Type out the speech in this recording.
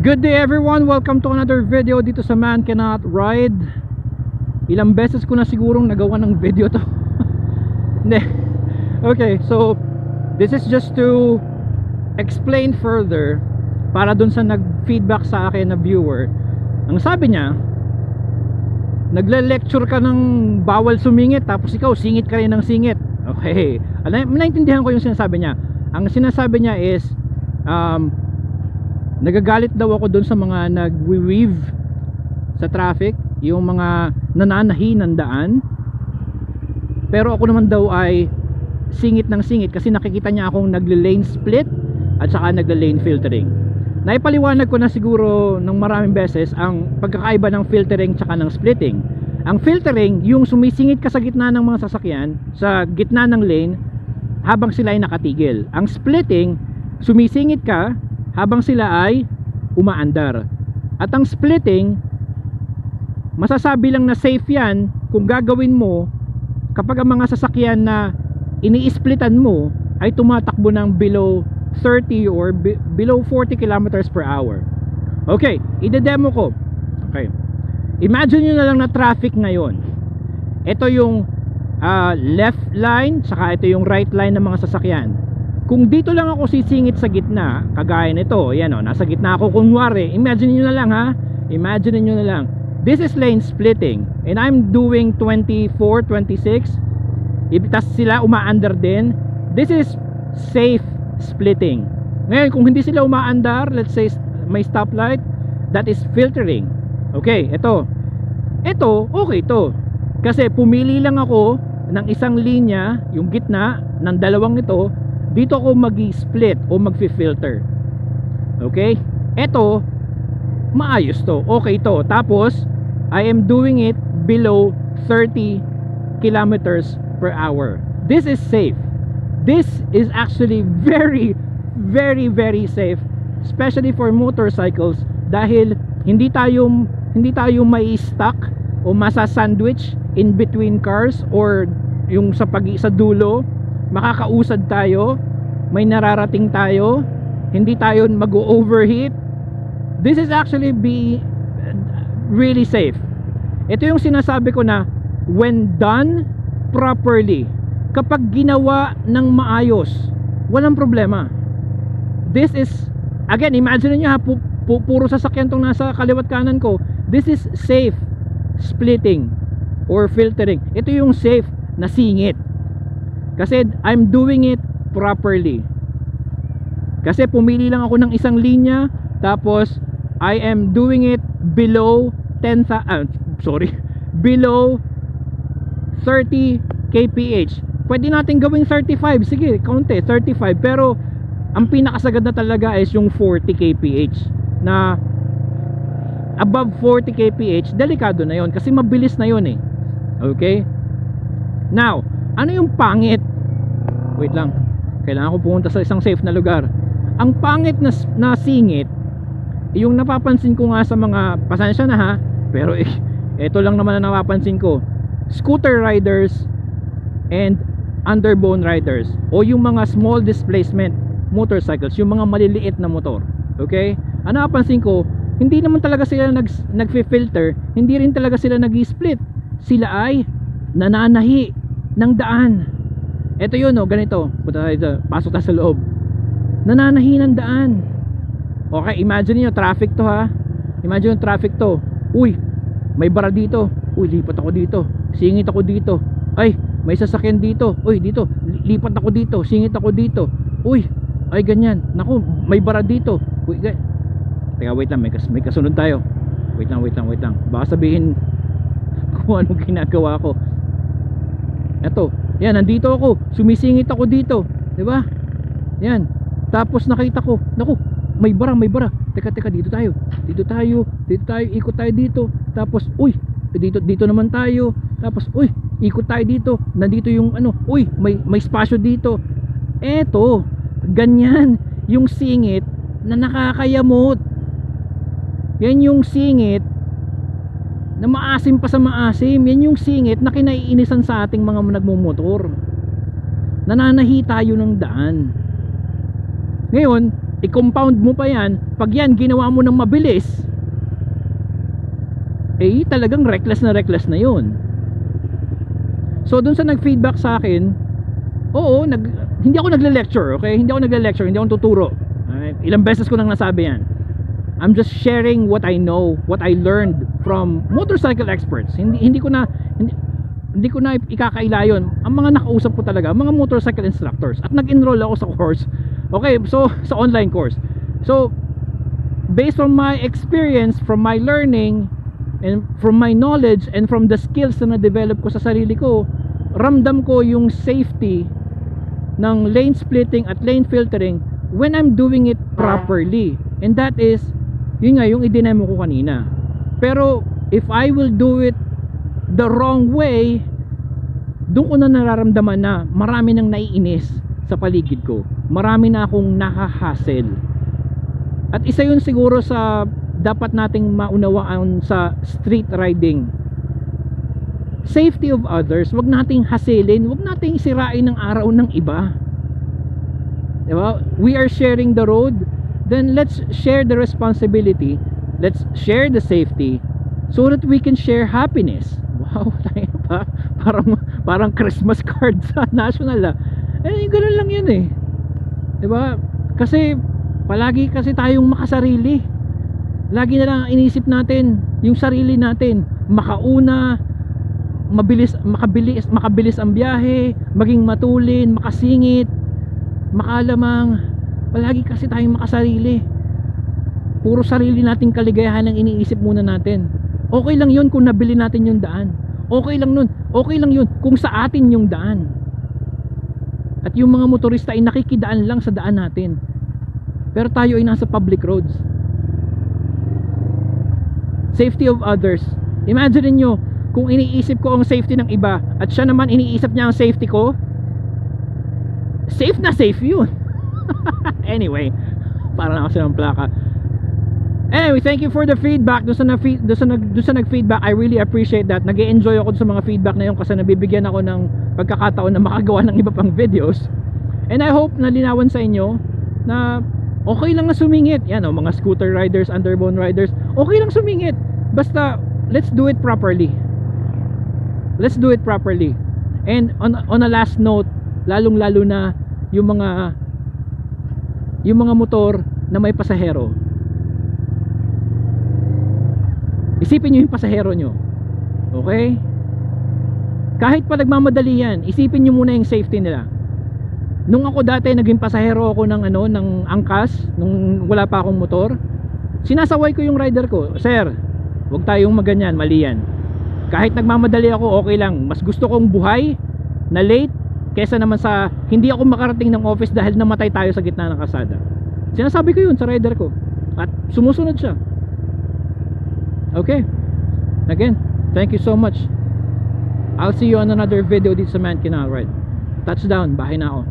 Good day everyone, welcome to another video dito sa Man Cannot Ride. Ilang beses ko na sigurong nagawa ng video to. Hindi. Okay, so this is just to explain further para dun sa nag-feedback sa akin na viewer. Ang sabi niya, nagle-lecture ka ng bawal sumingit tapos ikaw singit ka rin ng singit. Okay, naintindihan ko yung sinasabi niya. Ang sinasabi niya is nagagalit daw ako dun sa mga nag-weave sa traffic, yung mga nananahi ng daan. Pero ako naman daw ay singit ng singit kasi nakikita niya akong nagle-lane split at saka nagle-lane filtering. Naipaliwanag ko na siguro ng maraming beses ang pagkakaiba ng filtering tsaka ng splitting. Ang filtering, yung sumisingit ka sa gitna ng mga sasakyan, sa gitna ng lane habang sila ay nakatigil. Ang splitting, sumisingit ka habang sila ay umaandar. At ang splitting, masasabi lang na safe yan kung gagawin mo kapag ang mga sasakyan na ini-splitan mo ay tumatakbo ng below 30 or below 40 kilometers per hour. Okay, ide-demo ko. Okay, imagine nyo na lang na traffic ngayon. Ito yung left line, saka ito yung right line ng mga sasakyan. Kung dito lang ako sisingit sa gitna, kagaya nito, yan o, nasa gitna ako kunwari, imagine nyo na lang ha, imagine nyo na lang, this is lane splitting and I'm doing 24, 26, tas sila umaandar din, this is safe splitting. Ngayon kung hindi sila umaandar, let's say may stoplight, that is filtering. Okay, ito okay ito, kasi pumili lang ako ng isang linya, yung gitna ng dalawang ito, dito ako mag-split o mag-filter. Okay? Ito maayos to. Okay to. Tapos I am doing it below 30 kilometers per hour. This is safe. This is actually very safe, especially for motorcycles, dahil hindi tayo may stuck o masa-sandwich in between cars or yung sa dulo. Makakausad tayo, may nararating tayo, hindi tayo mag-overheat. This is actually really safe. Ito yung sinasabi ko na when done properly, kapag ginawa ng maayos, walang problema. This is, again, imagine niyo ha, puro sasakyan tong nasa kaliwat kanan ko. This is safe splitting or filtering. Ito yung safe na singit. Kasi I'm doing it properly. Kasi pumili lang ako ng isang linya, tapos I am doing it below below 30 kph. Pwede natin gawing 35, sige, kaunti, 35, pero ang pinakasagad na talaga is yung 40 kph. Na above 40 kph, delikado na yon kasi mabilis na yon eh. Okay? Now, ano yung pangit? Wait lang, kailangan ko pumunta sa isang safe na lugar. Ang pangit na singit, yung napapansin ko nga sa mga, pasensya na ha, pero ito lang naman na napapansin ko, scooter riders and underbone riders, o yung mga small displacement motorcycles, yung mga maliliit na motor. Okay? Ang napapansin ko, hindi naman talaga sila nag-filter, hindi rin talaga sila nag-split. Sila ay nananahi ng daan. Ito yun o, ganito, punta tayo dito, pasok tayo sa loob, nananahi ng daan. Okay, imagine niyo traffic to ha, imagine traffic to, uy, may bara dito, uy, lipat ako dito, singit ako dito, ay, may sasakyan dito, uy, dito, lipat ako dito, singit ako dito, uy, ay ganyan, naku, may bara dito, uy, teka, wait lang, may kasunod tayo, wait lang, baka sabihin kung anong ginagawa ko. Eto, yan, nandito ako, sumisingit ako dito, di ba? Yan, tapos nakita ko, naku, may bara. Teka, dito tayo, ikot tayo dito. Tapos, uy, dito naman tayo. Tapos, uy, ikot tayo dito. Nandito yung ano, uy, may spasyo dito. Eto, ganyan yung singit na nakakayamot. Yan yung singit na maasim pa sa maasim. Yan yung singit na kinaiinisan sa ating mga nagmumotor. Nananahi tayo ng daan. Ngayon, i-compound mo pa yan, pag yan ginawa mo ng mabilis, eh talagang reckless na yun. So dun sa nag-feedback sa akin, oo, hindi ako nagle-lecture, okay? Hindi ako nagle-lecture, hindi ako tuturo. Ilang beses ko nang nasabi yan. I'm just sharing what I know, what I learned from motorcycle experts. Hindi ko na ikakaila yun. Ang mga nakausap ko talaga, mga motorcycle instructors. At nag-enroll ako sa course. Okay, so sa online course. So based on my experience, from my learning, and from my knowledge, and from the skills na na-develop ko sa sarili ko, ramdam ko yung safety ng lane splitting at lane filtering when I'm doing it properly. And that is, yun nga, yung i-demo ko kanina. Pero if I will do it the wrong way, doon ko na nararamdaman na marami nang naiinis sa paligid ko. Marami na akong nakahassle. At isa yun siguro sa dapat nating maunawaan sa street riding. Safety of others. Wag nating hasslein, wag nating sirain ang araw ng iba. Diba? We are sharing the road, then let's share the responsibility, let's share the safety, so that we can share happiness. Wow, tayo pa, parang Christmas card sa national ganun lang yun eh. Diba? Kasi palagi kasi tayong makasarili. Lagi na lang inisip natin yung sarili natin, makauna, makabilis ang biyahe, maging matulin, makasingit, makalamang. Palagi kasi tayong makasarili. Puro sarili nating kaligayahan ang iniisip muna natin. Okay lang yun kung nabili natin yung daan. Okay lang nun. Okay lang yun kung sa atin yung daan. At yung mga motorista ay nakikidaan lang sa daan natin. Pero tayo ay nasa public roads. Safety of others. Imagine niyo kung iniisip ko ang safety ng iba at siya naman iniisip niya ang safety ko. Safe na safe yun. Anyway, para na ako silang plaka. Anyway, thank you for the feedback. Doon sa nag-feedback, I really appreciate that. Nag-e-enjoy ako sa mga feedback na yun kasi nabibigyan ako ng pagkakataon na makagawa ng iba pang videos. And I hope na linawan sa inyo na okay lang na sumingit. Yan o, mga scooter riders, underbone riders, okay lang sumingit. Basta, let's do it properly. Let's do it properly. And on a last note, lalong-lalo na yung mga motor na may pasahero. Isipin nyo yung pasahero nyo. Okay? Kahit pa nagmamadali yan, isipin nyo muna yung safety nila. Nung ako dati naging pasahero ako ng angkas, nung wala pa akong motor, sinasaway ko yung rider ko, sir, huwag tayong maganyan, mali yan. Kahit nagmamadali ako, okay lang. Mas gusto kong buhay na late kesa naman sa hindi ako makarating ng office dahil namatay tayo sa gitna ng kalsada. Sinasabi ko yun sa rider ko at sumusunod siya. Okay, again, thank you so much. I'll see you on another video dito sa Man Kinal Ride. Touchdown, bahay na ako.